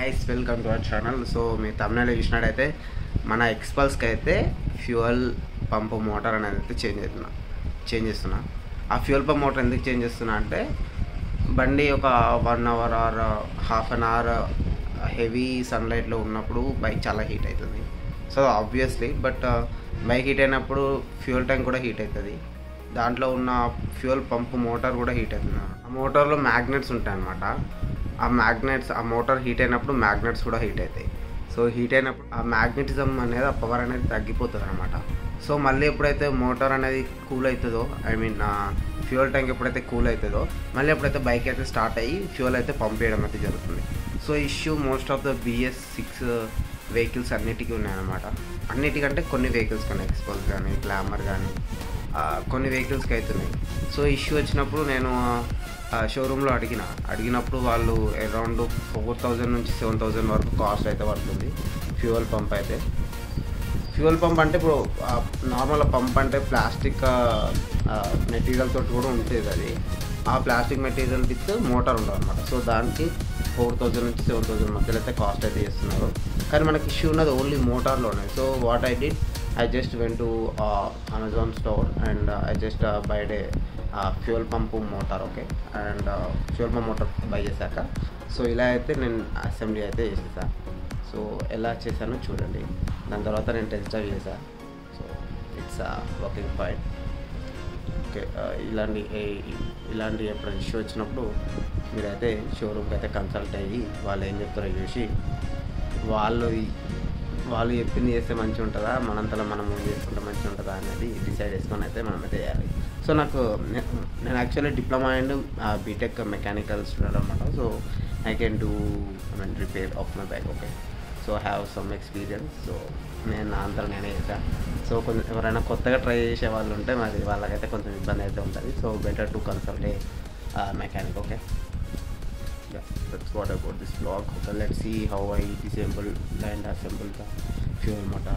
Guys welcome to our channel. So మీ తమిళనాడు చూసినట్టయితే మన ఎక్స్పల్స్కి అయితే ఫ్యూయల్ పంప్ మోటార్ అనేది అయితే చేంజ్ చేస్తున్నా. ఆ ఫ్యూయల్ పంప్ మోటార్ ఎందుకు చేంజ్ చేస్తున్నా అంటే బండి ఒక 1 hour or half an hour heavy సన్లైట్లో ఉన్నప్పుడు బైక్ చాలా హీట్ అవుతుంది. సో ఆబ్వియస్లీ బైక్ హీట్ అయినప్పుడు ఫ్యూయల్ ట్యాంక్ కూడా హీట్ అవుతుంది. దాంట్లో ఉన్న ఫ్యూయల్ పంప్ మోటార్ కూడా హీట్ అవుతుంది. ఆ మోటార్లో మ్యాగ్నెట్స్ ఉంటాయి అన్నమాట. ఆ మోటార్ హీట్ అయినప్పుడు మ్యాగ్నెట్స్ కూడా హీట్ అవుతాయి. సో హీట్ అయినప్పుడు ఆ మ్యాగ్నెటిజం అనేది, ఆ పవర్ అనేది తగ్గిపోతుంది అనమాట. సో మళ్ళీ ఎప్పుడైతే మోటార్ అనేది కూల్ అవుతుందో, ఫ్యూయల్ ట్యాంక్ ఎప్పుడైతే కూల్ అవుతుందో మళ్ళీ ఎప్పుడైతే బైక్ అయితే స్టార్ట్ అయ్యి ఫ్యూయల్ అయితే పంప్ చేయడం అయితే జరుగుతుంది. So issue most of the BS6 vehicles అన్నిటికీ ఉన్నాయన్నమాట. అన్నిటికంటే కొన్ని వెహికల్స్ కానీ, ఎక్స్పల్స్ కానీ, గ్లామర్ కానీ కొన్ని వెహికల్స్కి అవుతున్నాయి. సో ఇష్యూ వచ్చినప్పుడు నేను షోరూంలో అడిగినప్పుడు వాళ్ళు అరౌండ్ 4,000 నుంచి 7,000 వరకు కాస్ట్ అయితే పడుతుంది ఫ్యూయల్ పంప్ అయితే. ఫ్యూయల్ పంప్ అంటే ఇప్పుడు నార్మల్ పంప్ అంటే ప్లాస్టిక్ మెటీరియల్ తోటి కూడా ఉంటుంది. అది ఆ ప్లాస్టిక్ మెటీరియల్ విత్ మోటార్ ఉంటుంది అనమాట. సో దానికి 4,000 నుంచి 7,000 మధ్యలో అయితే కాస్ట్ అయితే చేస్తున్నారు. కానీ మనకి ఇష్యూ ఉన్నది ఓన్లీ మోటార్లోనే. So what I did, I just went to Amazon store and I just bought a fuel pump motor, okay, and fuel pump motor buy చేశాక సో ఇలా అయితే నేను అసెంబ్లీ అయితే చేసేసాను. సో ఎలా చేశానో చూడండి. దాని తర్వాత నేను టెస్ట్ డ్రైవ్ చేశాను. So it's working fine. Okay, ఇలాంటి ఎప్పుడైనా ఇష్యూ వచ్చినప్పుడు మీరైతే షోరూమ్కి అయితే కన్సల్ట్ అయ్యి వాళ్ళు ఏం చెప్తారో చూసి వాళ్ళు చెప్పింది చేస్తే మంచిగా ఉంటుందా, మనంతలో మనం చేసుకుంటే మంచిగా ఉంటుందా అనేది డిసైడ్ చేసుకొని అయితే మనమైతే చేయాలి. సో నేను actually diploma and BTech mechanical student అనమాట. So I can do repair of my bike. Okay, so have some experience. So నేను నా అంతా నేనే చేశాను. సో ఎవరైనా కొత్తగా ట్రై చేసే వాళ్ళు ఉంటే మరి వాళ్ళకైతే కొంచెం ఇబ్బంది అయితే ఉంటుంది. So better to consult a mechanic. Okay, that's what about this vlog. Okay, let's see how I disable and assemble the fuel motor.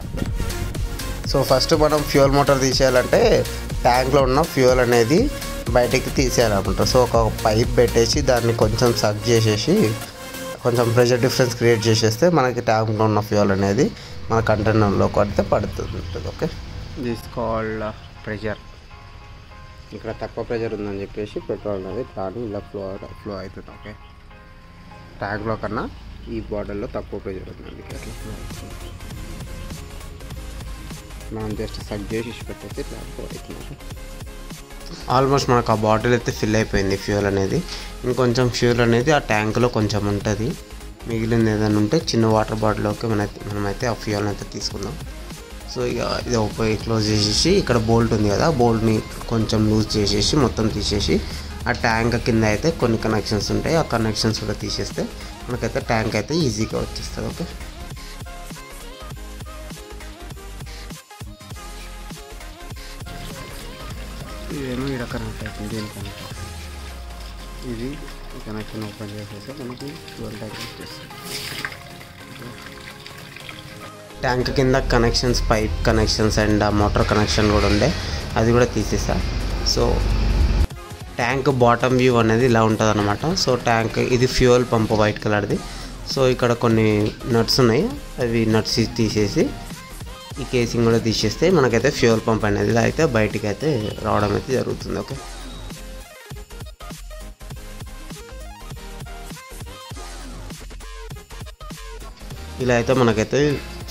So first మనం ఫ్యూయల్ మోటార్ తీసేయాలంటే ట్యాంక్లో ఉన్న ఫ్యూయల్ అనేది బయటికి తీసేయాలన్నమాట. సో ఒక పైప్ పెట్టేసి దాన్ని కొంచెం సక్ చేసేసి కొంచెం ప్రెషర్ డిఫరెన్స్ క్రియేట్ చేసేస్తే మనకి ట్యాంక్లో ఉన్న ఫ్యూయల్ అనేది మన కంటైనర్లో కొడితే పడుతుంది. Okay, this called pressure. ఇక్కడ తక్కువ ప్రెషర్ ఉందని చెప్పేసి పెట్రోల్ అనేది కానీ ఇలా ఫ్లో అవుతుంది. ఓకే, ట్యాంక్లో కన్నా ఈ బాటిల్లో తక్కువ ప్రెషర్ ఉందండి. అట్లా ఫ్లో అవుతుంది. మనం జస్ట్ సక్ చేసి పెట్టేసి ఇట్లా ఫ్లో అవుతుంది. ఆల్మోస్ట్ మనకు ఆ బాటిల్ అయితే ఫిల్ అయిపోయింది ఫ్యూయల్ అనేది. ఇంకొంచెం ఫ్యూయల్ అనేది ఆ ట్యాంక్లో కొంచెం ఉంటుంది. మిగిలింది ఏదైనా ఉంటే చిన్న వాటర్ బాటిల్లోకి మనమైతే ఆ ఫ్యూయల్ అయితే తీసుకుందాం. సో ఇక ఇది క్లోజ్ చేసేసి ఇక్కడ బోల్ట్ ఉంది కదా, బోల్ట్ని కొంచెం లూజ్ చేసేసి మొత్తం తీసేసి ఆ ట్యాంక్ కింద అయితే కొన్ని కనెక్షన్స్ ఉంటాయి. ఆ కనెక్షన్స్ కూడా తీసేస్తే మనకైతే ట్యాంక్ అయితే ఈజీగా వచ్చేస్తుంది. ఓకే, ఇదేమో ఇక్కడ కనెక్ట్ అవుతుంది. దీని కనెక్ట్ ఇది కనెక్షన్ ఓపెన్ చేసేస్తే మనకి ఫ్యూయల్ ట్యాంక్ వచ్చేస్తుంది. ట్యాంక్ కింద connections, pipe connections and motor connection కూడా ఉండే, అది కూడా తీసేసా. సో ట్యాంక్ బాటమ్ వ్యూ అనేది ఇలా ఉంటుంది అనమాట. సో ట్యాంక్ ఇది ఫ్యూయల్ పంప్ వైట్ కలర్ది. సో ఇక్కడ కొన్ని నట్స్ ఉన్నాయి, అవి నట్స్ తీసేసి ఈ కేసింగ్ కూడా తీసేస్తే మనకైతే ఫ్యూయల్ పంప్ అనేది ఇలా అయితే బయటికి అయితే రావడం అయితే జరుగుతుంది. ఓకే, ఇలా అయితే మనకైతే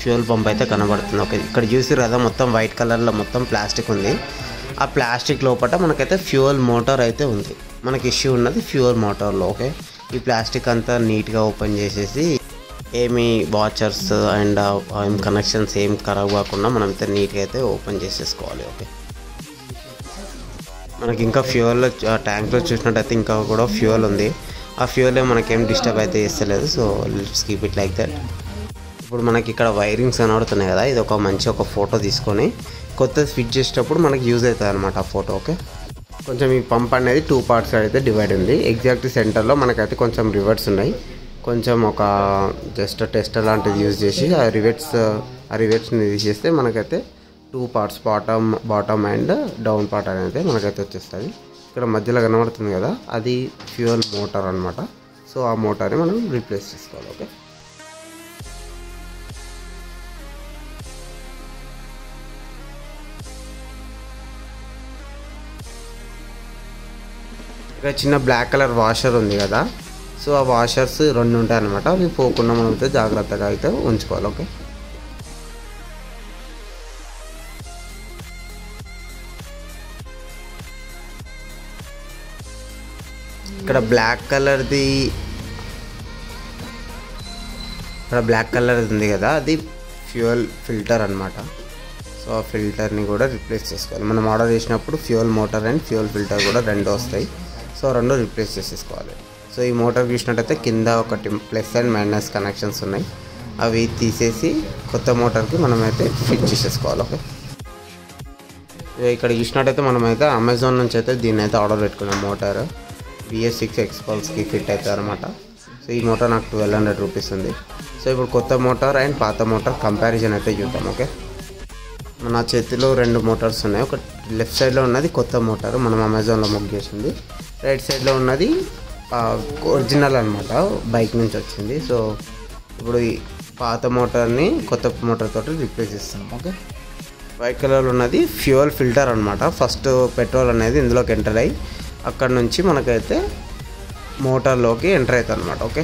ఫ్యూయల్ పంప్ అయితే కనబడుతుంది. ఓకే, ఇక్కడ చూసారు కదా మొత్తం వైట్ కలర్లో మొత్తం ప్లాస్టిక్ ఉంది. ఆ ప్లాస్టిక్ లోపల మనకైతే ఫ్యూయల్ మోటార్ అయితే ఉంది. మనకి ఇష్యూ ఉన్నది ఫ్యూయల్ మోటార్లో. ఓకే, ఈ ప్లాస్టిక్ అంతా నీట్గా ఓపెన్ చేసేసి ఏమి వాచర్స్ అండ్ ఏం కనెక్షన్స్ ఏం ఖరాబ్ కాకుండా మనమైతే నీట్గా అయితే ఓపెన్ చేసేసుకోవాలి. ఓకే, మనకి ఇంకా ఫ్యూయల్ ట్యాంక్లో చూసినట్టయితే ఇంకా కూడా ఫ్యూయల్ ఉంది. ఆ ఫ్యూయల్ మనకేం డిస్టర్బ్ అయితే చేస్తలేదు. So let's keep it like that. ఇప్పుడు మనకి ఇక్కడ వైరింగ్స్ కనబడుతున్నాయి కదా, ఇది ఒక ఫోటో తీసుకొని కొత్త స్విచ్ చేసేటప్పుడు మనకి యూజ్ అవుతుంది అనమాట ఆ ఫోటో. ఓకే, కొంచెం ఈ పంప్ అనేది 2 పార్ట్స్ అయితే డివైడ్ ఉంది. ఎగ్జాక్ట్ సెంటర్లో మనకైతే కొంచెం రివర్ట్స్ ఉన్నాయి. కొంచెం ఒక జస్ట్ టెస్టర్ లాంటిది యూజ్ చేసి ఆ రివర్ట్స్ని తీసేస్తే మనకైతే 2 parts bottom and down part అనేది మనకైతే వచ్చేస్తుంది. ఇక్కడ మధ్యలో కనబడుతుంది కదా, అది ఫ్యూయల్ మోటార్ అనమాట. సో ఆ మోటార్ని మనం రీప్లేస్ చేసుకోవాలి. ఓకే, ఇక్కడ చిన్న బ్లాక్ కలర్ వాషర్ ఉంది కదా, సో ఆ వాషర్స్ 2 ఉంటాయి అనమాట. అవి పోకుండా మనం అయితే జాగ్రత్తగా అయితే ఉంచుకోవాలి. ఓకే, ఇక్కడ బ్లాక్ కలర్ది ఉంది కదా, అది ఫ్యూయల్ ఫిల్టర్ అనమాట. సో ఆ ఫిల్టర్ని కూడా రిప్లేస్ చేసుకోవాలి. మనం ఆర్డర్ చేసినప్పుడు fuel motor and fuel filter కూడా 2 వస్తాయి. సో 2 రిప్లేస్ చేసేసుకోవాలి. సో ఈ మోటార్ చూసినట్టయితే కింద ఒకటి ప్లస్ అండ్ మైనస్ కనెక్షన్స్ ఉన్నాయి. అవి తీసేసి కొత్త మోటార్కి మనమైతే ఫిట్ చేసేసుకోవాలి. ఓకే, ఇక్కడ చూసినట్టయితే మనమైతే అమెజాన్ నుంచి అయితే దీన్ని అయితే ఆర్డర్ పెట్టుకున్నాం. మోటార్ BS6 ఎక్స్పల్స్కి ఫిట్ అవుతుంది అనమాట. సో ఈ మోటార్ నాకు 1200 రూపీస్ ఉంది. సో ఇప్పుడు కొత్త మోటార్ అండ్ పాత మోటార్ కంపారిజన్ అయితే చూద్దాం. ఓకే, నా చేతిలో 2 మోటార్స్ ఉన్నాయి. ఒక లెఫ్ట్ సైడ్లో ఉన్నది కొత్త మోటార్, మనం అమెజాన్లో బుక్ చేసింది. రైట్ సైడ్లో ఉన్నది ఒరిజినల్ అనమాట, బైక్ నుంచి వచ్చింది. సో ఇప్పుడు ఈ పాత మోటార్ని కొత్త మోటార్ తోటి రిప్లేస్ చేస్తాం. ఓకే, వైట్ కలర్లో ఉన్నది ఫ్యూయల్ ఫిల్టర్ అనమాట. ఫస్ట్ పెట్రోల్ అనేది ఇందులోకి ఎంటర్ అయ్యి అక్కడ నుంచి మనకైతే మోటార్లోకి ఎంటర్ అవుతుంది అనమాట. ఓకే,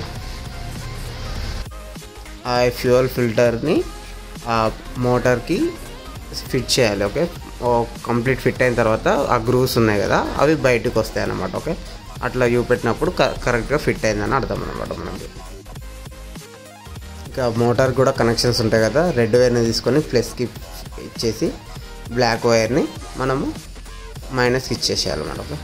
ఆ ఫ్యూయల్ ఫిల్టర్ని ఆ మోటార్కి ఫిట్ చేయాలి. ఓకే, కంప్లీట్ ఫిట్ అయిన తర్వాత ఆ గ్రూవ్స్ ఉన్నాయి కదా, అవి బయటకు వస్తాయి అన్నమాట. ఓకే, అట్లా చూపెట్టినప్పుడు కరెక్ట్గా ఫిట్ అయిందని అర్థం అనమాట మనకి. ఇంకా మోటార్ కూడా కనెక్షన్స్ ఉంటాయి కదా, రెడ్ వైర్ని తీసుకొని ప్లస్కి ఇచ్చేసి బ్లాక్ వైర్ని మనము మైనస్కి ఇచ్చేసేయాలన్నమాట. ఓకే,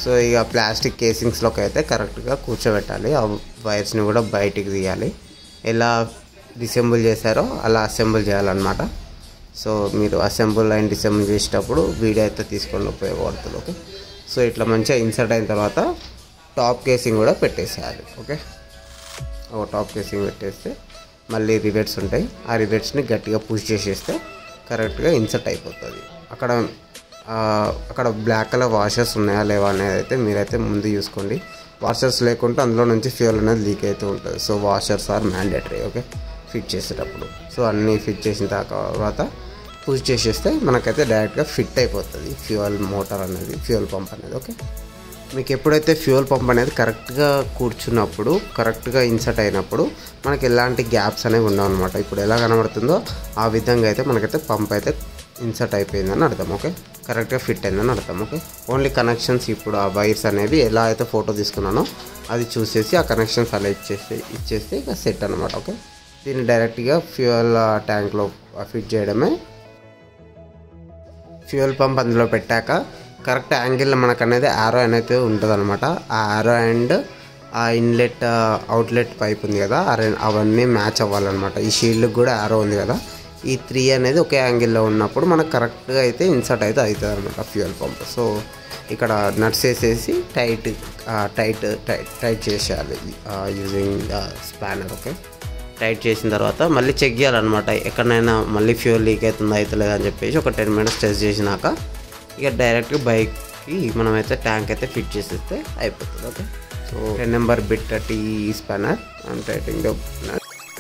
సో ఇక ప్లాస్టిక్ కేసింగ్స్లోకి అయితే కరెక్ట్గా కూర్చోబెట్టాలి. ఆ వైర్స్ని కూడా బయటికి తీయాలి. ఎలా డిసెంబుల్ చేశారో అలా అసెంబుల్ చేయాలన్నమాట. సో మీరు అసెంబుల్ అండ్ డిసెంబుల్ చేసేటప్పుడు వీడియో అయితే తీసుకొని ఉపయోగపడుతుంది. ఓకే, సో ఇట్లా మంచిగా ఇన్సర్ట్ అయిన తర్వాత టాప్ కేసింగ్ కూడా పెట్టేసేయాలి. ఓకే, ఒక టాప్ కేసింగ్ పెట్టేస్తే మళ్ళీ రివెట్స్ ఉంటాయి. ఆ రివెట్స్ని గట్టిగా పుష్ చేసేస్తే కరెక్ట్గా ఇన్సర్ట్ అయిపోతుంది. అక్కడ బ్లాక్ కలర్ వాషర్స్ ఉన్నాయా లేవా అనేది అయితే మీరైతే ముందు చూసుకోండి. వాషర్స్ లేకుంటే అందులో నుంచి ఫ్యూయల్ అనేది లీక్ అవుతూ ఉంటుంది. So washers are mandatory. Okay, fit చేసేటప్పుడు. సో అన్నీ ఫిట్ చేసిన తర్వాత పుష్ చేసేస్తే మనకైతే డైరెక్ట్గా ఫిట్ అయిపోతుంది ఫ్యూయల్ మోటార్ అనేది, ఫ్యూయల్ పంప్ అనేది. ఓకే, మీకు ఎప్పుడైతే ఫ్యూయల్ పంప్ అనేది కరెక్ట్గా కూర్చున్నప్పుడు, కరెక్ట్గా ఇన్సర్ట్ అయినప్పుడు మనకి ఎలాంటి గ్యాప్స్ అనేవి ఉండవు అనమాట. ఇప్పుడు ఎలా కనబడుతుందో ఆ విధంగా అయితే మనకైతే పంప్ అయితే ఇన్సర్ట్ అయిపోయిందని అర్థం. ఓకే, కరెక్ట్గా ఫిట్ అయిందని అర్థం. ఓకే, ఓన్లీ కనెక్షన్స్ ఇప్పుడు ఆ వైర్స్ అనేవి ఎలా అయితే ఫోటో తీసుకున్నానో అది చూసేసి ఆ కనెక్షన్స్ అలా ఇచ్చేస్తే ఇక సెట్ అనమాట. ఓకే, దీన్ని డైరెక్ట్గా ఫ్యూయల్ ట్యాంక్లో ఫిట్ చేయడమే. ఫ్యూయల్ పంప్ అందులో పెట్టాక కరెక్ట్ యాంగిల్లో మనకు అనేది యారో అనేది ఉంటుంది అనమాట. ఆ యారో అండ్ ఆ ఇన్లెట్ అవుట్లెట్ పైప్ ఉంది కదా, అవన్నీ మ్యాచ్ అవ్వాలన్నమాట. ఈ షీల్డ్కి కూడా యారో ఉంది కదా, ఈ 3 అనేది ఒకే యాంగిల్లో ఉన్నప్పుడు మనకు కరెక్ట్గా అయితే ఇన్సర్ట్ అయితే అవుతుంది అనమాట ఫ్యూయల్ పంప్. సో ఇక్కడ నట్స్ వేసేసి టైట్ చేసేయాలి యూజింగ్ స్పానర్. ఓకే, టైట్ చేసిన తర్వాత మళ్ళీ చెక్ చేయాలన్నమాట. ఎక్కడైనా మళ్ళీ ఫ్యూయల్ లీక్ అవుతుందా అవుతలేదు అని చెప్పేసి ఒక 10 మినిట్స్ టెస్ట్ చేసినాక ఇక డైరెక్ట్గా బైక్కి మనమైతే ట్యాంక్ అయితే ఫిట్ చేసేస్తే అయిపోతుంది. Okay, so 10 number bit T spanner and tightening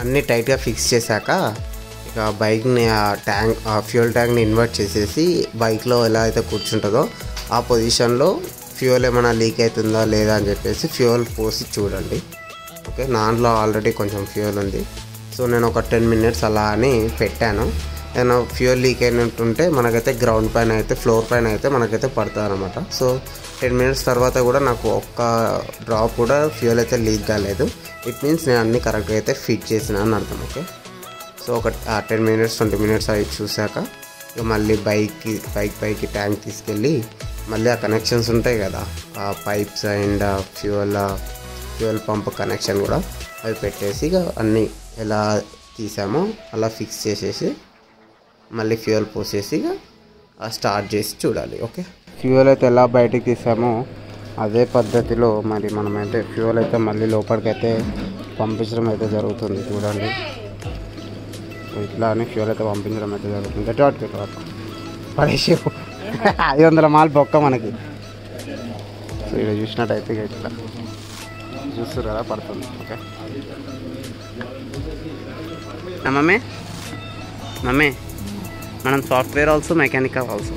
అన్నీ టైట్గా ఫిక్స్ చేశాక ఇక బైక్ని ఆ ఫ్యూయల్ ట్యాంక్ని ఇన్వర్ట్ చేసేసి బైక్లో ఎలా అయితే కూర్చుంటుందో ఆ పొజిషన్లో ఫ్యూయల్ ఏమైనా లీక్ అవుతుందా లేదా అని చెప్పేసి ఫ్యూయల్ పోసి చూడండి. ఓకే, దాంట్లో ఆల్రెడీ కొంచెం ఫ్యూయల్ ఉంది. సో నేను ఒక 10 మినిట్స్ అలా అని పెట్టాను. ఏదైనా ఫ్యూయల్ లీక్ అయినట్టుంటే మనకైతే గ్రౌండ్ పైన అయితే ఫ్లోర్ పైన అయితే మనకైతే పడుతుంది అనమాట. సో 10 మినిట్స్ తర్వాత కూడా నాకు ఒక్క డ్రాప్ కూడా ఫ్యూయల్ అయితే లీక్ కాలేదు. ఇట్ మీన్స్ నేను అన్నీ కరెక్ట్గా అయితే ఫిట్ చేసిన అని అర్థం. ఓకే, సో ఒక 10 మినిట్స్ 20 మినిట్స్ అవి చూసాక ఇక మళ్ళీ బైక్కి ట్యాంక్ తీసుకెళ్ళి మళ్ళీ ఆ కనెక్షన్స్ ఉంటాయి కదా, ఆ pipes and fuel pump connection కూడా అవి పెట్టేసి ఇక అన్నీ ఎలా తీసామో అలా ఫిక్స్ చేసేసి మళ్ళీ ఫ్యూయల్ పోసేసి ఇక స్టార్ట్ చేసి చూడాలి. ఓకే, ఫ్యూయల్ అయితే ఎలా బయటికి తీసామో అదే పద్ధతిలో మరి మనమైతే ఫ్యూయల్ అయితే మళ్ళీ లోపలికైతే పంపించడం అయితే జరుగుతుంది. చూడండి, ఇట్లా అని ఫ్యూయల్ అయితే పంపించడం అయితే జరుగుతుంది. గట్టి పడేసి 500 మాల్ బొక్క మనకి. సో ఇక్కడ చూసినట్టయితే ఇట్లా చూస్తారు కదా, పడుతుంది. ఓకే, మమ్మీ మనం software also mechanical also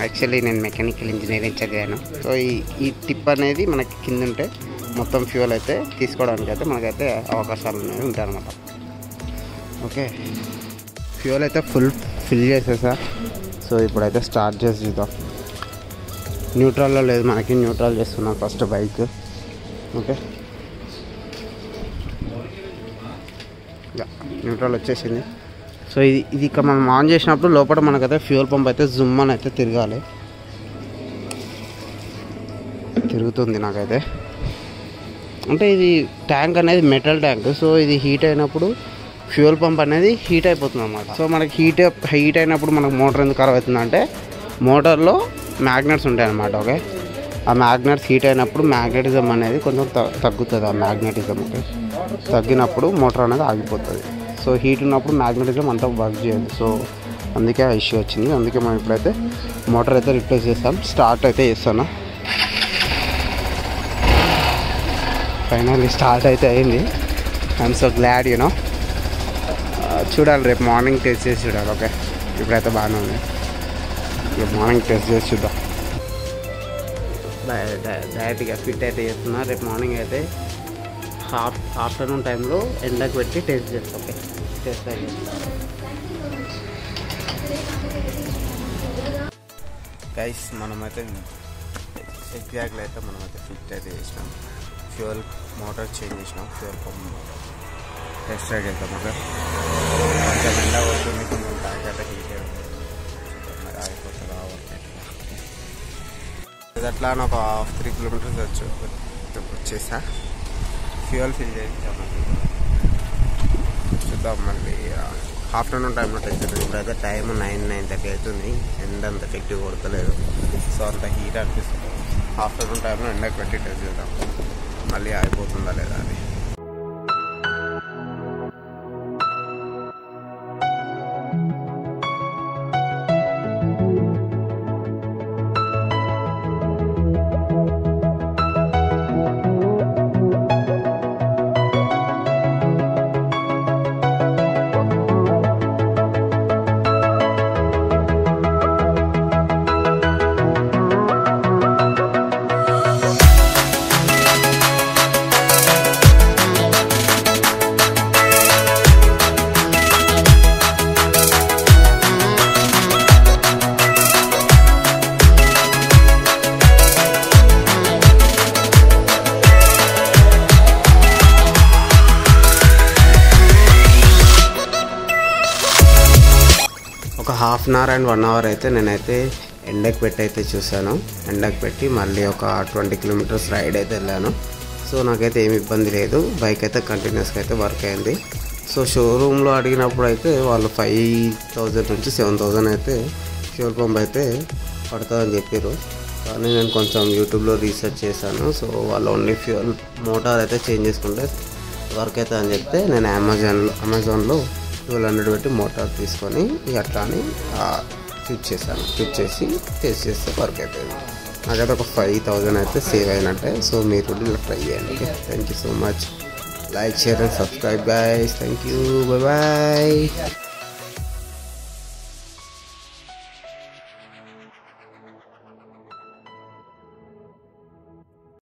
actually నేను మెకానికల్ ఇంజనీరింగ్ చదివాను. సో ఈ టిప్ అనేది మనకి కింద ఉంటే మొత్తం ఫ్యూయల్ అయితే తీసుకోవడానికి అయితే మనకైతే అవకాశాలు అనేవి ఉంటాయి అన్నమాట. ఓకే, ఫ్యూయల్ అయితే ఫిల్ చేసేసా. సో ఇప్పుడైతే స్టార్ట్ చేసి చూద్దాం. న్యూట్రల్లో లేదు, మనకి న్యూట్రల్ చేస్తున్నాం ఫస్ట్ బైక్. ఓకే, న్యూట్రల్ వచ్చేసింది. సో ఇది ఇక మనం ఆన్ చేసినప్పుడు లోపల మనకైతే ఫ్యూయల్ పంప్ అయితే జుమ్ అని అయితే తిరగాలి. తిరుగుతుంది నాకైతే. అంటే ఇది ట్యాంక్ అనేది మెటల్ ట్యాంక్. సో ఇది హీట్ అయినప్పుడు ఫ్యూయల్ పంప్ అనేది హీట్ అయిపోతుంది అన్నమాట. సో మనకి హీట్ అయినప్పుడు మనకు మోటార్ ఎందుకు ఖరాబ్ అవుతుందంటే మోటార్లో మ్యాగ్నెట్స్ ఉంటాయి అన్నమాట. ఓకే, ఆ మ్యాగ్నెట్స్ హీట్ అయినప్పుడు మ్యాగ్నెటిజం అనేది కొంచెం తగ్గుతుంది. ఆ మ్యాగ్నెటిజం తగ్గినప్పుడు మోటార్ అనేది ఆగిపోతుంది. సో హీట్ ఉన్నప్పుడు మ్యాగ్నెటిజం అంతా వర్క్ చేయదు. సో అందుకే ఆ ఇష్యూ వచ్చింది. అందుకే మనం ఇప్పుడైతే మోటార్ అయితే రిప్లేస్ చేస్తాం. స్టార్ట్ అయితే చేస్తాను. ఫైనల్లీ స్టార్ట్ అయితే అయింది. I'm so glad you know. చూడాలి, రేపు మార్నింగ్ టెస్ట్ చేసి చూడాలి. ఓకే, ఇప్పుడైతే బాగానే ఉంది. రేపు మార్నింగ్ టెస్ట్ చేసి చూద్దాం. డైరెక్ట్గా ఫిట్ అయితే చేస్తున్నా. రేపు మార్నింగ్ అయితే ఆఫ్టర్నూన్ టైంలో ఎండకు పెట్టి టెస్ట్ చేస్తాం. ఓకే, టెస్ట్ అయితే గైస్ మనమైతే ఎగ్జాక్ట్లీ అయితే మనమైతే ఫిట్ అయితే చేసినాం. ఫ్యూయల్ మోటార్ చేంజ్ చేసినాం. Fuel pump motor test ride చేద్దాం. ఓకే, కొంచెం ఎండ వస్తుంది, కొంచెం ట్యాంక్ అయితే హీట్ మరి అయిపోతుంది. అట్లా ఒక 3 కిలోమీటర్స్ వచ్చేసా. ఫ్యూయల్ ఫిల్ చేద్దాం. చూద్దాం మళ్ళీ ఆఫ్టర్నూన్ టైంలో టెస్ట్ చేద్దాం. ఇప్పుడైతే టైం 9:30 అవుతుంది. ఎండ అంత ఎఫెక్టివ్ కొడతలేదు. సో అంత హీట్ అనిపిస్తుంది. ఆఫ్టర్నూన్ టైంలో ఎండకు పెట్టి టెస్ట్ చేద్దాం మళ్ళీ అయిపోతుందా లేదా అని. ఒక half an hour and 1 hour అయితే నేనైతే ఎండకు పెట్టి అయితే చూశాను. ఎండకు పెట్టి మళ్ళీ ఒక 20 కిలోమీటర్స్ రైడ్ అయితే వెళ్ళాను. సో నాకైతే ఏమి ఇబ్బంది లేదు. బైక్ అయితే కంటిన్యూస్గా అయితే వర్క్ అయింది. సో షోరూంలో అడిగినప్పుడు అయితే వాళ్ళు 5,000 నుంచి 7,000 అయితే ఫ్యూయల్ పంప్ అయితే పడుతుందని చెప్పారు. కానీ నేను కొంచెం యూట్యూబ్లో రీసెర్చ్ చేశాను. సో వాళ్ళు ఓన్లీ ఫ్యూయల్ మోటార్ అయితే చేంజ్ చేసుకుంటే వర్క్ అవుతుంది అని చెప్తే నేను అమెజాన్లో 1200 పెట్టి మోటార్ తీసుకొని అట్లా అని ఫిట్ చేశాను. ఫిట్ చేసి టెస్ట్ చేస్తే వర్క్ అయిపోయింది. నాకైతే ఒక 5,000 అయితే సేవ్ అయినట్టే. సో మీరు ఇలా ట్రై చేయండి. Okay, thank you so much. Like, share and subscribe guys. Thank you, bye bye.